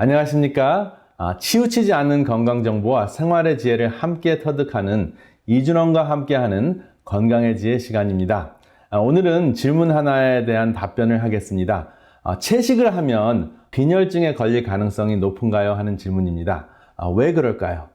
안녕하십니까? 치우치지 않는 건강정보와 생활의 지혜를 함께 터득하는 이준원과 함께하는 건강의 지혜 시간입니다. 오늘은 질문 하나에 대한 답변을 하겠습니다. 채식을 하면 빈혈증에 걸릴 가능성이 높은가요? 하는 질문입니다. 왜 그럴까요?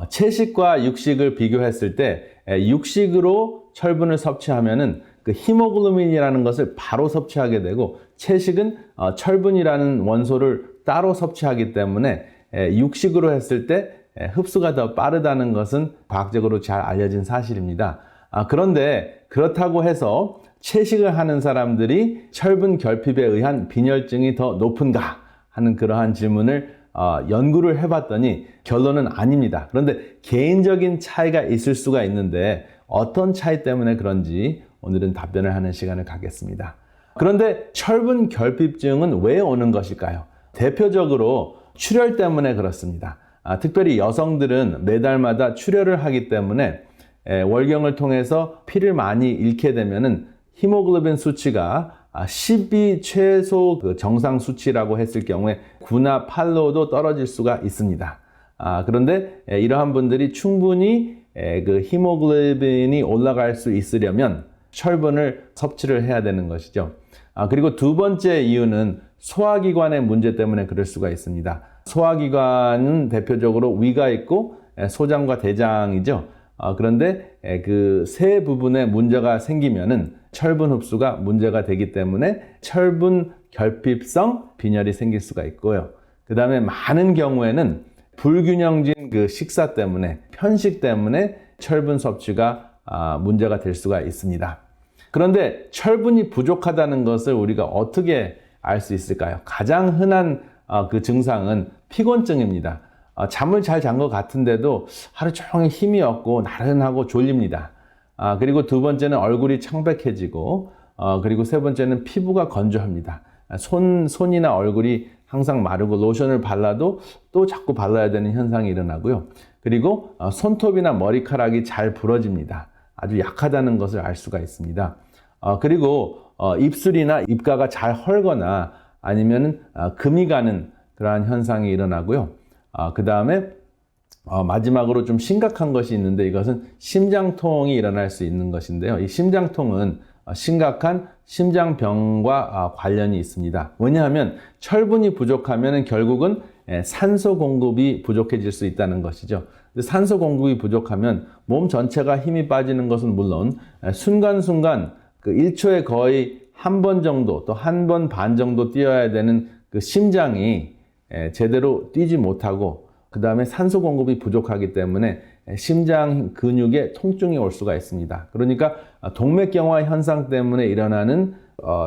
채식과 육식을 비교했을 때 육식으로 철분을 섭취하면은 그 히모글로빈이라는 것을 바로 섭취하게 되고, 채식은 철분이라는 원소를 따로 섭취하기 때문에 육식으로 했을 때 흡수가 더 빠르다는 것은 과학적으로 잘 알려진 사실입니다. 그런데 그렇다고 해서 채식을 하는 사람들이 철분 결핍에 의한 빈혈증이 더 높은가 하는 그러한 질문을 연구를 해봤더니 결론은 아닙니다. 그런데 개인적인 차이가 있을 수가 있는데 어떤 차이 때문에 그런지 오늘은 답변을 하는 시간을 갖겠습니다. 그런데 철분 결핍증은 왜 오는 것일까요? 대표적으로 출혈 때문에 그렇습니다. 특별히 여성들은 매달마다 출혈을 하기 때문에 월경을 통해서 피를 많이 잃게 되면은 히모글로빈 수치가 10이 최소 정상 수치라고 했을 경우에 9나 8로도 떨어질 수가 있습니다. 그런데 이러한 분들이 충분히 그 히모글로빈이 올라갈 수 있으려면 철분을 섭취를 해야 되는 것이죠. 그리고 두 번째 이유는 소화기관의 문제 때문에 그럴 수가 있습니다. 소화기관은 대표적으로 위가 있고 소장과 대장이죠. 그런데 그 세 부분에 문제가 생기면은 철분 흡수가 문제가 되기 때문에 철분 결핍성 빈혈이 생길 수가 있고요. 그 다음에 많은 경우에는 불균형진 그 식사 때문에, 편식 때문에 철분 섭취가 문제가 될 수가 있습니다. 그런데 철분이 부족하다는 것을 우리가 어떻게 알 수 있을까요? 가장 흔한 그 증상은 피곤증입니다. 잠을 잘 잔 것 같은데도 하루 종일 힘이 없고 나른하고 졸립니다. 그리고 두 번째는 얼굴이 창백해지고, 그리고 세 번째는 피부가 건조합니다. 손이나 얼굴이 항상 마르고 로션을 발라도 또 자꾸 발라야 되는 현상이 일어나고요. 그리고 손톱이나 머리카락이 잘 부러집니다. 아주 약하다는 것을 알 수가 있습니다. 그리고 입술이나 입가가 잘 헐거나 아니면 금이 가는 그러한 현상이 일어나고요. 그 다음에 마지막으로 좀 심각한 것이 있는데, 이것은 심장통이 일어날 수 있는 것인데요. 이 심장통은 심각한 심장병과 관련이 있습니다. 왜냐하면 철분이 부족하면 결국은 산소 공급이 부족해질 수 있다는 것이죠. 산소 공급이 부족하면 몸 전체가 힘이 빠지는 것은 물론 순간순간 그 1초에 거의 한 번 정도 또 한 번 반 정도 뛰어야 되는 그 심장이 제대로 뛰지 못하고, 그 다음에 산소 공급이 부족하기 때문에 심장 근육에 통증이 올 수가 있습니다. 그러니까 동맥경화 현상 때문에 일어나는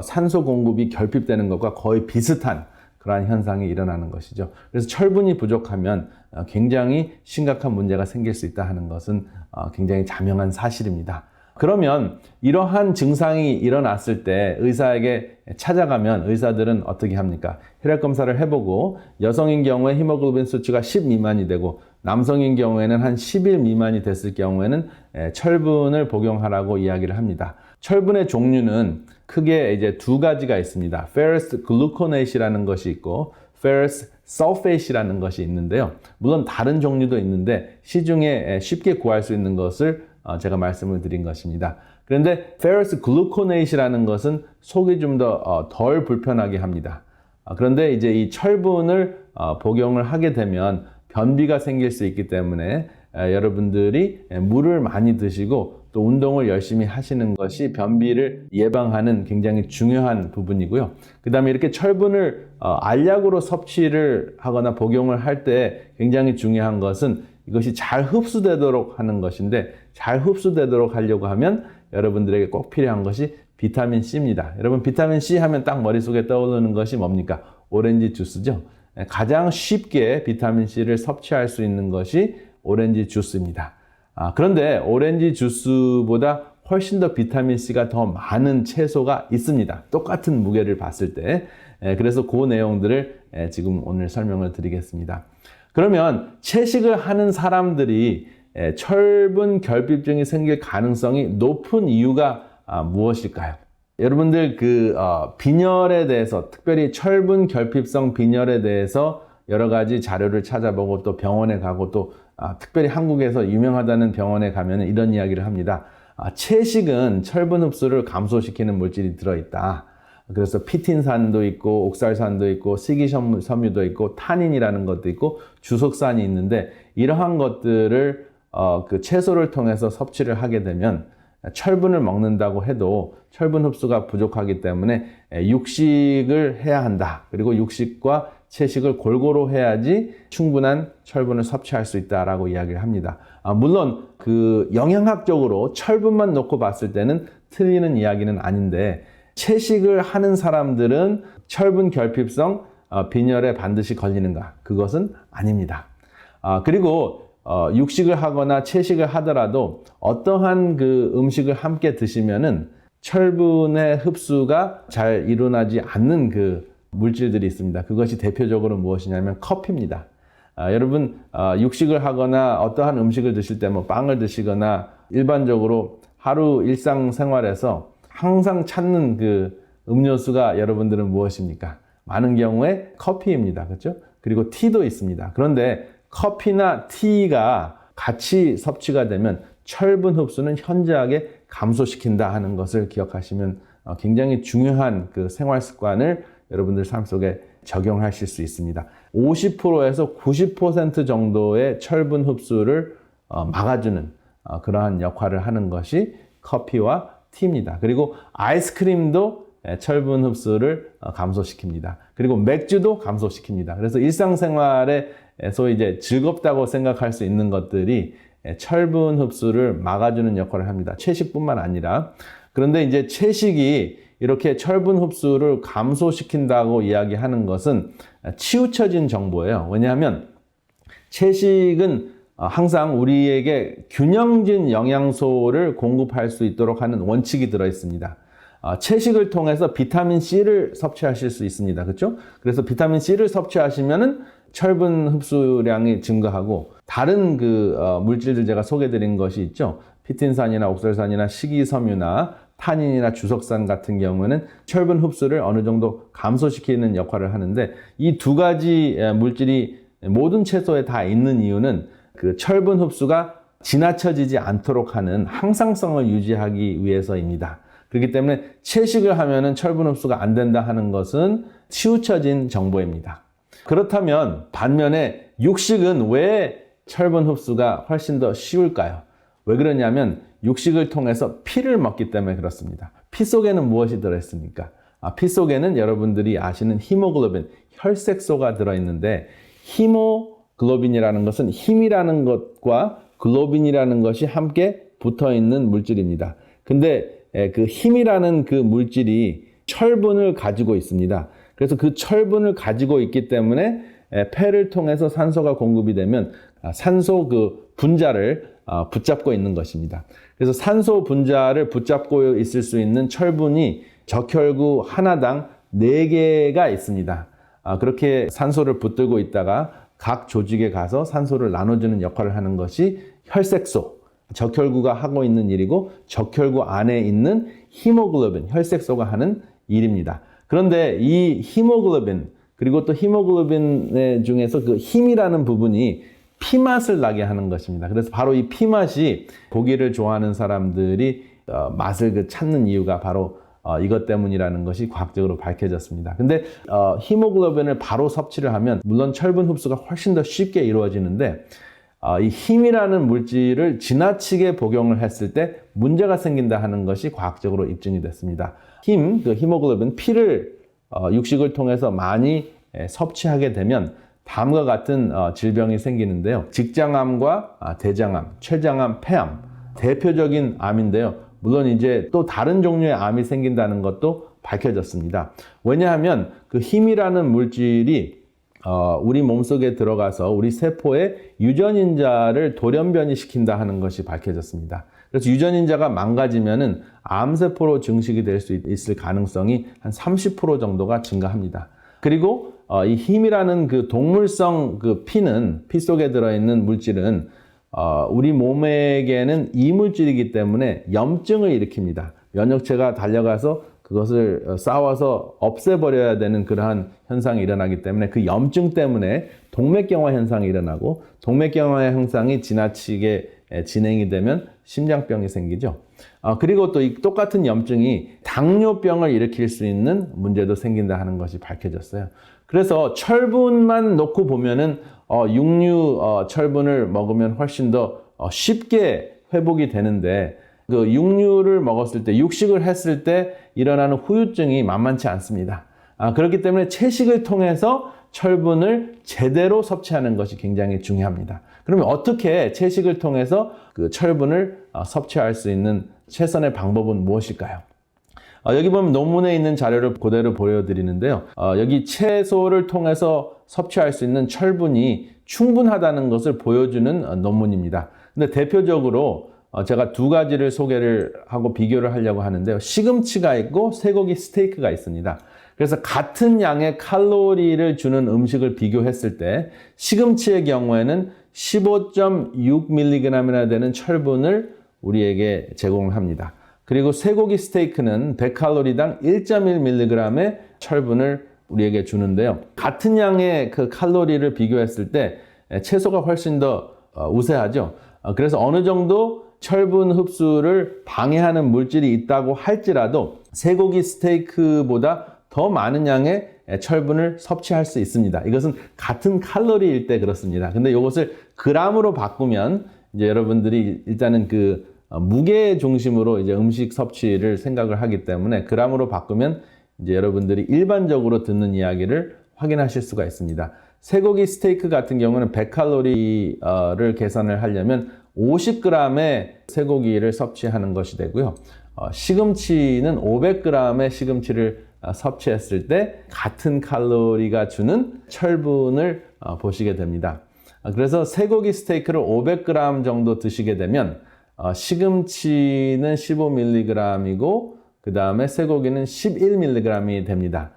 산소 공급이 결핍되는 것과 거의 비슷한 그러한 현상이 일어나는 것이죠. 그래서 철분이 부족하면 굉장히 심각한 문제가 생길 수 있다 하는 것은 굉장히 자명한 사실입니다. 그러면 이러한 증상이 일어났을 때 의사에게 찾아가면 의사들은 어떻게 합니까? 혈액 검사를 해보고 여성인 경우에 히모글로빈 수치가 10 미만이 되고 남성인 경우에는 한 11 미만이 됐을 경우에는 철분을 복용하라고 이야기를 합니다. 철분의 종류는 크게 이제 두 가지가 있습니다. ferrous gluconate이라는 것이 있고 ferrous sulfate이라는 것이 있는데요. 물론 다른 종류도 있는데 시중에 쉽게 구할 수 있는 것을 제가 말씀을 드린 것입니다. 그런데 ferrous gluconate이라는 것은 속이 좀 더 덜 불편하게 합니다. 그런데 이제 이 철분을 복용을 하게 되면 변비가 생길 수 있기 때문에 여러분들이 물을 많이 드시고 또 운동을 열심히 하시는 것이 변비를 예방하는 굉장히 중요한 부분이고요. 그 다음에 이렇게 철분을 알약으로 섭취를 하거나 복용을 할 때 굉장히 중요한 것은 이것이 잘 흡수되도록 하는 것인데, 잘 흡수되도록 하려고 하면 여러분들에게 꼭 필요한 것이 비타민 C입니다. 여러분, 비타민 C 하면 딱 머릿속에 떠오르는 것이 뭡니까? 오렌지 주스죠. 가장 쉽게 비타민 C를 섭취할 수 있는 것이 오렌지 주스입니다. 그런데 오렌지 주스보다 훨씬 더 비타민 C가 더 많은 채소가 있습니다. 똑같은 무게를 봤을 때. 그래서 그 내용들을 지금 오늘 설명을 드리겠습니다. 그러면 채식을 하는 사람들이 철분 결핍증이 생길 가능성이 높은 이유가 무엇일까요? 여러분들 빈혈에 대해서, 특별히 철분 결핍성 빈혈에 대해서 여러 가지 자료를 찾아보고 또 병원에 가고 또 특별히 한국에서 유명하다는 병원에 가면 이런 이야기를 합니다. 채식은 철분 흡수를 감소시키는 물질이 들어있다. 그래서 피틴산도 있고 옥살산도 있고 식이섬유도 있고 타닌이라는 것도 있고 주석산이 있는데 이러한 것들을 그 채소를 통해서 섭취를 하게 되면 철분을 먹는다고 해도 철분 흡수가 부족하기 때문에 육식을 해야 한다. 그리고 육식과 채식을 골고루 해야지 충분한 철분을 섭취할 수 있다라고 이야기를 합니다. 물론 그 영양학적으로 철분만 놓고 봤을 때는 틀리는 이야기는 아닌데 채식을 하는 사람들은 철분 결핍성 빈혈에 반드시 걸리는가? 그것은 아닙니다. 그리고 육식을 하거나 채식을 하더라도 어떠한 그 음식을 함께 드시면은 철분의 흡수가 잘 일어나지 않는 그 물질들이 있습니다. 그것이 대표적으로 무엇이냐면 커피입니다. 여러분 육식을 하거나 어떠한 음식을 드실 때 뭐 빵을 드시거나 일반적으로 하루 일상생활에서 항상 찾는 그 음료수가 여러분들은 무엇입니까? 많은 경우에 커피입니다. 그렇죠? 그리고 티도 있습니다. 그런데 커피나 티가 같이 섭취가 되면 철분 흡수는 현저하게 감소시킨다 하는 것을 기억하시면 굉장히 중요한 그 생활 습관을 여러분들 삶 속에 적용하실 수 있습니다. 50%에서 90% 정도의 철분 흡수를 막아주는 그러한 역할을 하는 것이 커피와 티입니다. 그리고 아이스크림도 철분 흡수를 감소시킵니다. 그리고 맥주도 감소시킵니다. 그래서 일상생활에 소위 이제 즐겁다고 생각할 수 있는 것들이 철분 흡수를 막아주는 역할을 합니다. 채식뿐만 아니라. 그런데 이제 채식이 이렇게 철분 흡수를 감소시킨다고 이야기하는 것은 치우쳐진 정보예요. 왜냐하면 채식은 항상 우리에게 균형진 영양소를 공급할 수 있도록 하는 원칙이 들어 있습니다. 채식을 통해서 비타민C를 섭취하실 수 있습니다. 그렇죠? 그래서 비타민C를 섭취하시면은 철분 흡수량이 증가하고 다른 그 물질들 제가 소개드린 것이 있죠. 피틴산이나 옥살산이나 식이섬유나 타닌이나 주석산 같은 경우는 철분 흡수를 어느 정도 감소시키는 역할을 하는데 이 두 가지 물질이 모든 채소에 다 있는 이유는 그 철분 흡수가 지나쳐지지 않도록 하는 항상성을 유지하기 위해서입니다. 그렇기 때문에 채식을 하면은 철분 흡수가 안 된다 하는 것은 치우쳐진 정보입니다. 그렇다면 반면에 육식은 왜 철분 흡수가 훨씬 더 쉬울까요? 왜 그러냐면 육식을 통해서 피를 먹기 때문에 그렇습니다. 피 속에는 무엇이 들어있습니까? 피 속에는 여러분들이 아시는 히모글로빈, 혈색소가 들어있는데 히모글로빈이라는 것은 힘이라는 것과 글로빈이라는 것이 함께 붙어있는 물질입니다. 근데 그 힘이라는 그 물질이 철분을 가지고 있습니다. 그래서 그 철분을 가지고 있기 때문에 폐를 통해서 산소가 공급이 되면 산소 그 분자를 붙잡고 있는 것입니다. 그래서 산소 분자를 붙잡고 있을 수 있는 철분이 적혈구 하나당 4개가 있습니다. 그렇게 산소를 붙들고 있다가 각 조직에 가서 산소를 나눠주는 역할을 하는 것이 혈색소, 적혈구가 하고 있는 일이고 적혈구 안에 있는 히모글로빈, 혈색소가 하는 일입니다. 그런데 이 히모글로빈, 그리고 또 히모글로빈 중에서 그 힘이라는 부분이 피맛을 나게 하는 것입니다. 그래서 바로 이 피맛이 고기를 좋아하는 사람들이 맛을 찾는 이유가 바로 이것 때문이라는 것이 과학적으로 밝혀졌습니다. 근데 히모글로빈을 바로 섭취를 하면 물론 철분 흡수가 훨씬 더 쉽게 이루어지는데 이 힘이라는 물질을 지나치게 복용을 했을 때 문제가 생긴다 하는 것이 과학적으로 입증이 됐습니다. 그 히모글로빈, 피를 육식을 통해서 많이 섭취하게 되면 다음과 같은 질병이 생기는데요. 직장암과 대장암, 췌장암, 폐암, 대표적인 암인데요. 물론 이제 또 다른 종류의 암이 생긴다는 것도 밝혀졌습니다. 왜냐하면 그 힘이라는 물질이 우리 몸속에 들어가서 우리 세포의 유전인자를 돌연변이 시킨다 하는 것이 밝혀졌습니다. 그래서 유전인자가 망가지면은 암세포로 증식이 될 수 있을 가능성이 한 30% 정도가 증가합니다. 그리고 이 힘이라는 그 동물성 그 피 속에 들어있는 물질은 우리 몸에게는 이물질이기 때문에 염증을 일으킵니다. 면역체가 달려가서 그 그것을 싸워서 없애버려야 되는 그러한 현상이 일어나기 때문에 그 염증 때문에 동맥경화 현상이 일어나고 동맥경화 현상이 지나치게 진행이 되면 심장병이 생기죠. 그리고 또 이 똑같은 염증이 당뇨병을 일으킬 수 있는 문제도 생긴다 하는 것이 밝혀졌어요. 그래서 철분만 놓고 보면은 육류 철분을 먹으면 훨씬 더 쉽게 회복이 되는데 그 육류를 먹었을 때 육식을 했을 때 일어나는 후유증이 만만치 않습니다. 그렇기 때문에 채식을 통해서 철분을 제대로 섭취하는 것이 굉장히 중요합니다. 그러면 어떻게 채식을 통해서 그 철분을 섭취할 수 있는 최선의 방법은 무엇일까요? 여기 보면 논문에 있는 자료를 그대로 보여드리는데요. 여기 채소를 통해서 섭취할 수 있는 철분이 충분하다는 것을 보여주는 논문입니다. 근데 대표적으로 제가 두 가지를 소개를 하고 비교를 하려고 하는데요. 시금치가 있고 쇠고기 스테이크가 있습니다. 그래서 같은 양의 칼로리를 주는 음식을 비교했을 때 시금치의 경우에는 15.6mg이나 되는 철분을 우리에게 제공을 합니다. 그리고 쇠고기 스테이크는 100칼로리당 1.1mg의 철분을 우리에게 주는데요. 같은 양의 그 칼로리를 비교했을 때 채소가 훨씬 더 우세하죠. 그래서 어느 정도 철분 흡수를 방해하는 물질이 있다고 할지라도 쇠고기 스테이크보다 더 많은 양의 철분을 섭취할 수 있습니다. 이것은 같은 칼로리일 때 그렇습니다. 근데 이것을 그람으로 바꾸면 이제 여러분들이 일단은 그 무게 중심으로 이제 음식 섭취를 생각을 하기 때문에 그람으로 바꾸면 이제 여러분들이 일반적으로 듣는 이야기를 확인하실 수가 있습니다. 쇠고기 스테이크 같은 경우는 100칼로리를 계산을 하려면 50g의 쇠고기를 섭취하는 것이 되고요. 시금치는 500g의 시금치를 섭취했을 때 같은 칼로리가 주는 철분을 보시게 됩니다. 그래서 쇠고기 스테이크를 500g 정도 드시게 되면 시금치는 15mg이고 그 다음에 쇠고기는 11mg이 됩니다.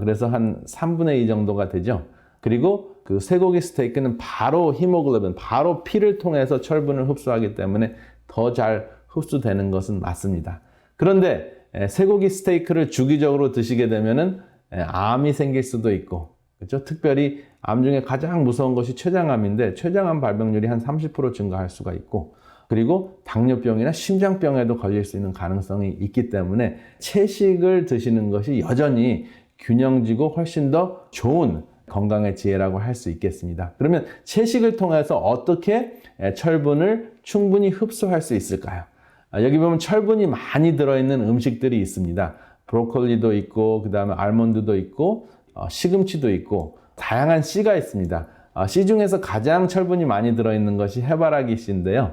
그래서 한 3분의 2 정도가 되죠. 그리고 그 쇠고기 스테이크는 바로 히모글로빈, 바로 피를 통해서 철분을 흡수하기 때문에 더 잘 흡수되는 것은 맞습니다. 그런데 쇠고기 스테이크를 주기적으로 드시게 되면은 암이 생길 수도 있고, 그렇죠? 특별히 암 중에 가장 무서운 것이 췌장암인데 췌장암 발병률이 한 30% 증가할 수가 있고, 그리고 당뇨병이나 심장병에도 걸릴 수 있는 가능성이 있기 때문에 채식을 드시는 것이 여전히 균형지고 훨씬 더 좋은 건강의 지혜라고 할 수 있겠습니다. 그러면 채식을 통해서 어떻게 철분을 충분히 흡수할 수 있을까요? 여기 보면 철분이 많이 들어있는 음식들이 있습니다. 브로콜리도 있고, 그 다음에 알몬드도 있고, 시금치도 있고, 다양한 씨가 있습니다. 씨 중에서 가장 철분이 많이 들어있는 것이 해바라기 씨인데요.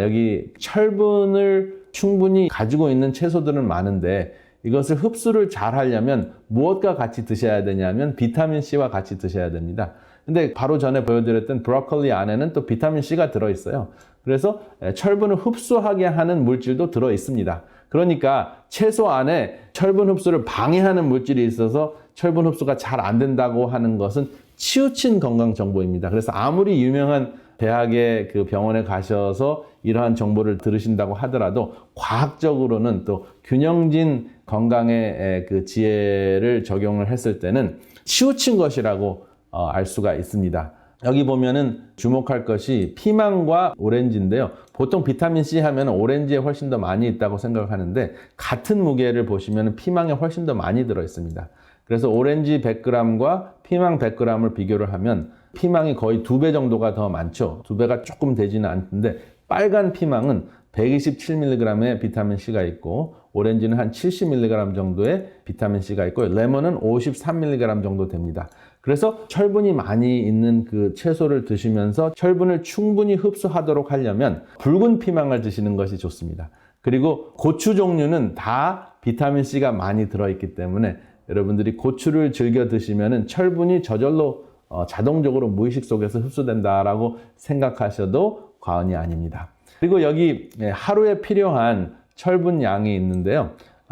여기 철분을 충분히 가지고 있는 채소들은 많은데 이것을 흡수를 잘 하려면 무엇과 같이 드셔야 되냐면 비타민 C와 같이 드셔야 됩니다. 근데 바로 전에 보여드렸던 브로콜리 안에는 또 비타민 C가 들어있어요. 그래서 철분을 흡수하게 하는 물질도 들어있습니다. 그러니까 채소 안에 철분 흡수를 방해하는 물질이 있어서 철분 흡수가 잘 안 된다고 하는 것은 치우친 건강 정보입니다. 그래서 아무리 유명한 대학의 그 병원에 가셔서 이러한 정보를 들으신다고 하더라도 과학적으로는 또 균형진 건강의 그 지혜를 적용을 했을 때는 치우친 것이라고 알 수가 있습니다. 여기 보면은 주목할 것이 피망과 오렌지인데요. 보통 비타민C 하면 오렌지에 훨씬 더 많이 있다고 생각을 하는데 같은 무게를 보시면 피망에 훨씬 더 많이 들어있습니다. 그래서 오렌지 100g과 피망 100g을 비교를 하면 피망이 거의 2배 정도가 더 많죠. 2배가 조금 되지는 않는데 빨간 피망은 127mg의 비타민C가 있고 오렌지는 한 70mg 정도의 비타민C가 있고 레몬은 53mg 정도 됩니다. 그래서 철분이 많이 있는 그 채소를 드시면서 철분을 충분히 흡수하도록 하려면 붉은 피망을 드시는 것이 좋습니다. 그리고 고추 종류는 다 비타민C가 많이 들어있기 때문에 여러분들이 고추를 즐겨 드시면 철분이 저절로 자동적으로 무의식 속에서 흡수된다라고 생각하셔도 과언이 아닙니다. 그리고 여기 하루에 필요한 철분 양이 있는데요.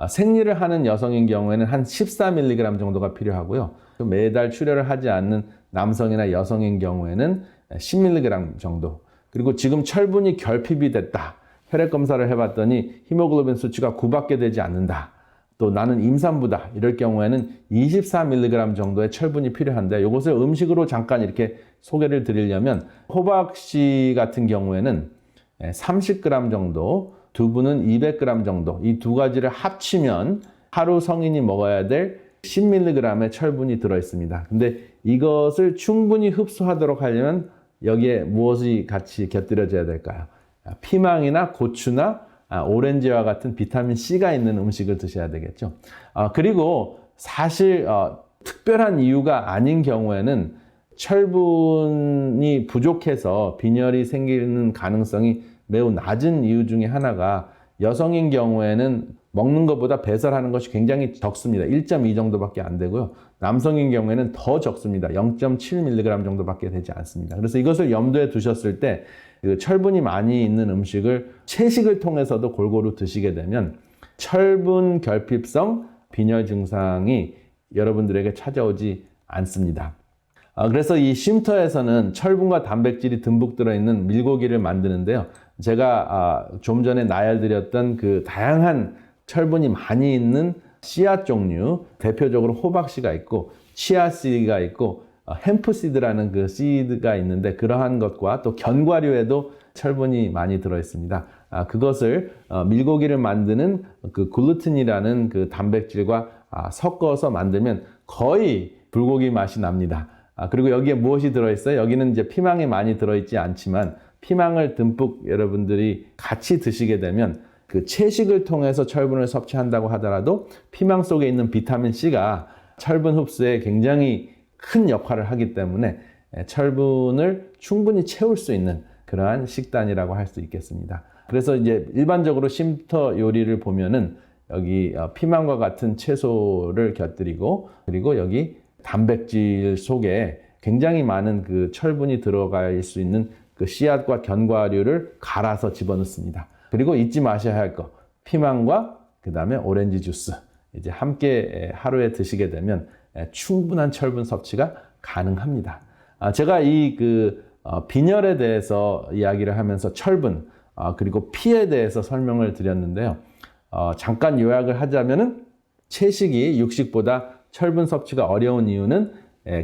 생리를 하는 여성인 경우에는 한 14mg 정도가 필요하고요. 매달 출혈을 하지 않는 남성이나 여성인 경우에는 10mg 정도. 그리고 지금 철분이 결핍이 됐다. 혈액 검사를 해봤더니 히모글로빈 수치가 9밖에 되지 않는다. 또 나는 임산부다 이럴 경우에는 24mg 정도의 철분이 필요한데 이것을 음식으로 잠깐 이렇게 소개를 드리려면 호박씨 같은 경우에는 30g 정도, 두부는 200g 정도 이 두 가지를 합치면 하루 성인이 먹어야 될 10mg의 철분이 들어있습니다. 근데 이것을 충분히 흡수하도록 하려면 여기에 무엇이 같이 곁들여져야 될까요? 피망이나 고추나 오렌지와 같은 비타민 C가 있는 음식을 드셔야 되겠죠. 그리고 사실 특별한 이유가 아닌 경우에는 철분이 부족해서 빈혈이 생기는 가능성이 매우 낮은 이유 중에 하나가 여성인 경우에는 먹는 것보다 배설하는 것이 굉장히 적습니다. 1.2 정도밖에 안 되고요. 남성인 경우에는 더 적습니다. 0.7mg 정도밖에 되지 않습니다. 그래서 이것을 염두에 두셨을 때 철분이 많이 있는 음식을 채식을 통해서도 골고루 드시게 되면 철분 결핍성 빈혈 증상이 여러분들에게 찾아오지 않습니다. 그래서 이 쉼터에서는 철분과 단백질이 듬뿍 들어있는 밀고기를 만드는데요. 제가 좀 전에 나열드렸던 그 다양한 철분이 많이 있는 씨앗 종류, 대표적으로 호박씨가 있고 치아씨가 있고 햄프씨드라는 그 씨드가 있는데 그러한 것과 또 견과류에도 철분이 많이 들어있습니다. 그것을 밀고기를 만드는 그 글루틴이라는 그 단백질과 섞어서 만들면 거의 불고기 맛이 납니다. 그리고 여기에 무엇이 들어있어요? 여기는 이제 피망이 많이 들어있지 않지만 피망을 듬뿍 여러분들이 같이 드시게 되면 그 채식을 통해서 철분을 섭취한다고 하더라도 피망 속에 있는 비타민 C가 철분 흡수에 굉장히 큰 역할을 하기 때문에 철분을 충분히 채울 수 있는 그러한 식단이라고 할 수 있겠습니다. 그래서 이제 일반적으로 쉼터 요리를 보면은 여기 피망과 같은 채소를 곁들이고 그리고 여기 단백질 속에 굉장히 많은 그 철분이 들어갈 수 있는 그 씨앗과 견과류를 갈아서 집어넣습니다. 그리고 잊지 마셔야 할 거, 피망과 그 다음에 오렌지 주스 이제 함께 하루에 드시게 되면 충분한 철분 섭취가 가능합니다. 제가 이 빈혈에 대해서 이야기를 하면서 철분 그리고 피에 대해서 설명을 드렸는데요. 잠깐 요약을 하자면은 채식이 육식보다 철분 섭취가 어려운 이유는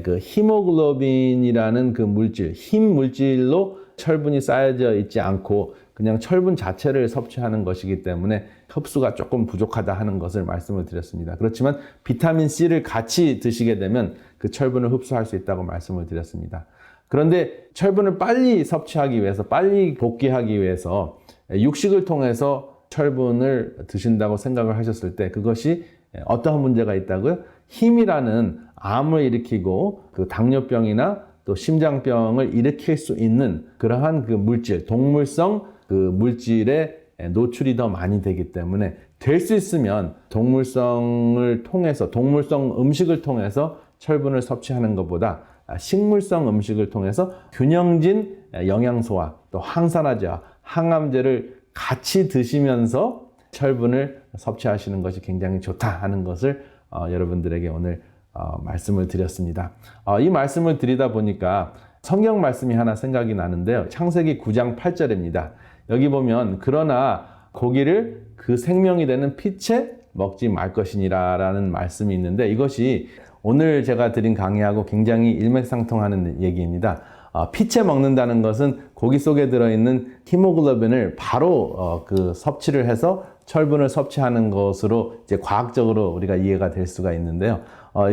그 히모글로빈이라는 그 물질, 힘 물질로 철분이 쌓여져 있지 않고 그냥 철분 자체를 섭취하는 것이기 때문에 흡수가 조금 부족하다 하는 것을 말씀을 드렸습니다. 그렇지만 비타민 C를 같이 드시게 되면 그 철분을 흡수할 수 있다고 말씀을 드렸습니다. 그런데 철분을 빨리 섭취하기 위해서, 빨리 복귀하기 위해서 육식을 통해서 철분을 드신다고 생각을 하셨을 때 그것이 어떠한 문제가 있다고요? 힘이라는 암을 일으키고 그 당뇨병이나 또 심장병을 일으킬 수 있는 그러한 그 물질, 동물성 그 물질에 노출이 더 많이 되기 때문에 될 수 있으면 동물성을 통해서, 동물성 음식을 통해서 철분을 섭취하는 것보다 식물성 음식을 통해서 균형진 영양소와 또 항산화제와 항암제를 같이 드시면서 철분을 섭취하시는 것이 굉장히 좋다 하는 것을 여러분들에게 오늘 말씀을 드렸습니다. 이 말씀을 드리다 보니까 성경 말씀이 하나 생각이 나는데요. 창세기 9장 8절입니다. 여기 보면 그러나 고기를 그 생명이 되는 피채 먹지 말 것이니라 라는 말씀이 있는데 이것이 오늘 제가 드린 강의하고 굉장히 일맥상통하는 얘기입니다. 피채 먹는다는 것은 고기 속에 들어있는 히모글로빈을 바로 그 섭취를 해서 철분을 섭취하는 것으로 이제 과학적으로 우리가 이해가 될 수가 있는데요.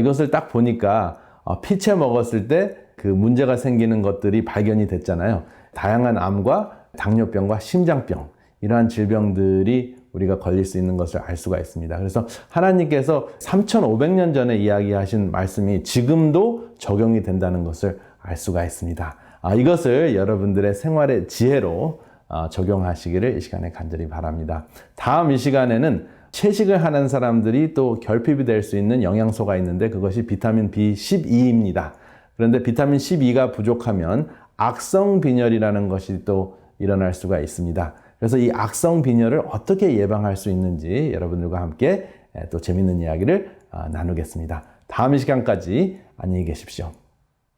이것을 딱 보니까 피채 먹었을 때 그 문제가 생기는 것들이 발견이 됐잖아요. 다양한 암과 당뇨병과 심장병 이러한 질병들이 우리가 걸릴 수 있는 것을 알 수가 있습니다. 그래서 하나님께서 3,500년 전에 이야기하신 말씀이 지금도 적용이 된다는 것을 알 수가 있습니다. 이것을 여러분들의 생활의 지혜로 적용하시기를 이 시간에 간절히 바랍니다. 다음 이 시간에는 채식을 하는 사람들이 또 결핍이 될 수 있는 영양소가 있는데 그것이 비타민 B12입니다. 그런데 비타민 12가 부족하면 악성 빈혈이라는 것이 또 일어날 수가 있습니다. 그래서 이 악성 빈혈을 어떻게 예방할 수 있는지 여러분들과 함께 또 재밌는 이야기를 나누겠습니다. 다음 이 시간까지 안녕히 계십시오.